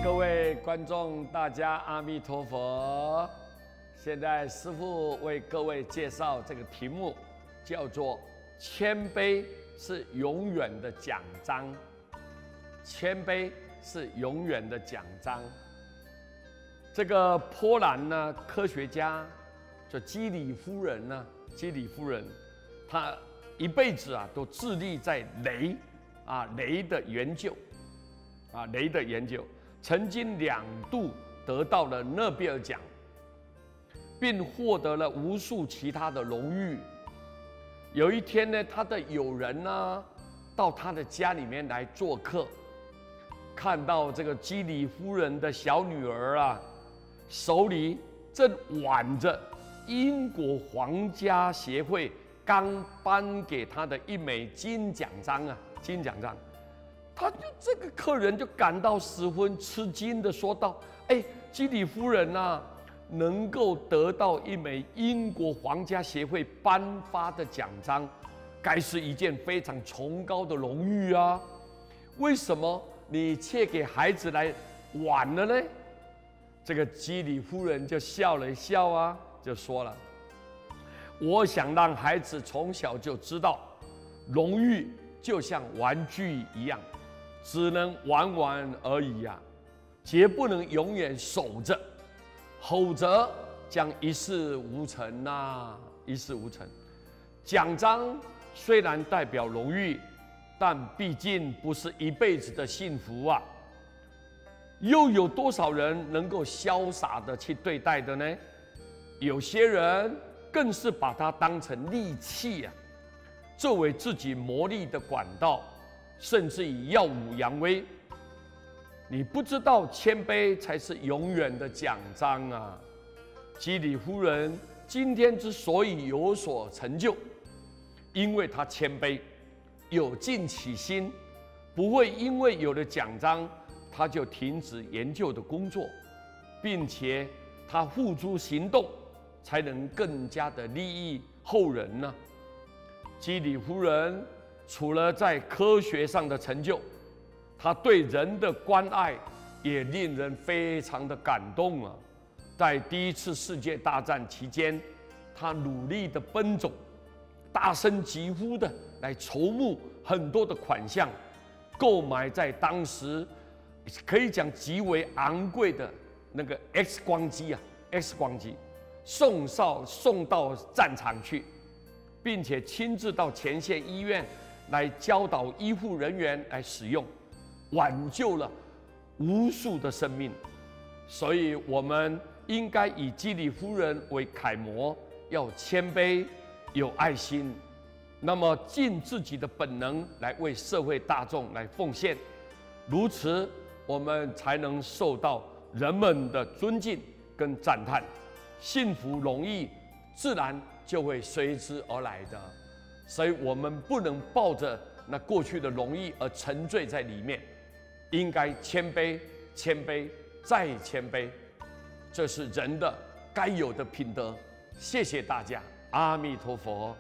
各位观众，大家阿弥陀佛！现在师父为各位介绍这个题目，叫做“谦卑是永远的奖章”。谦卑是永远的奖章。这个波兰呢，科学家叫基里夫人呢，基里夫人，她一辈子都致力在雷的研究，雷的研究。曾经2度得到了诺贝尔奖，并获得了无数其他的荣誉。有一天呢，他的友人呢到他的家里面来做客，看到这个基里夫人的小女儿手里正挽着英国皇家协会刚颁给他的1枚金奖章金奖章。这个客人就感到十分吃惊的说道：“基里夫人能够得到1枚英国皇家协会颁发的奖章，该是一件非常崇高的荣誉啊！为什么你却给孩子来玩了呢？”这个基里夫人就笑了一笑就说了：“我想让孩子从小就知道，荣誉就像玩具一样。只能玩玩而已绝不能永远守着，否则将一事无成一事无成。奖章虽然代表荣誉，但毕竟不是一辈子的幸福又有多少人能够潇洒的去对待的呢？有些人更是把它当成利器作为自己谋利的管道，甚至以耀武扬威。你不知道谦卑才是永远的奖章基里夫人今天之所以有所成就，因为她谦卑，有尽其心，不会因为有了奖章，她就停止研究的工作，并且她付诸行动，才能更加的利益后人基里夫人除了在科学上的成就，他对人的关爱也令人非常的感动在第1次世界大战期间，他努力的奔走，大声疾呼的来筹募很多的款项，购买在当时可以讲极为昂贵的那个 X 光机送到战场去，并且亲自到前线医院来教导医护人员来使用，挽救了无数的生命。所以我们应该以基里夫人为楷模，要谦卑，有爱心，那么尽自己的本能来为社会大众来奉献，如此我们才能受到人们的尊敬跟赞叹，幸福荣誉自然就会随之而来的。所以我们不能抱着那过去的荣誉而沉醉在里面，应该谦卑，谦卑再谦卑，这是人的该有的品德。谢谢大家，阿弥陀佛。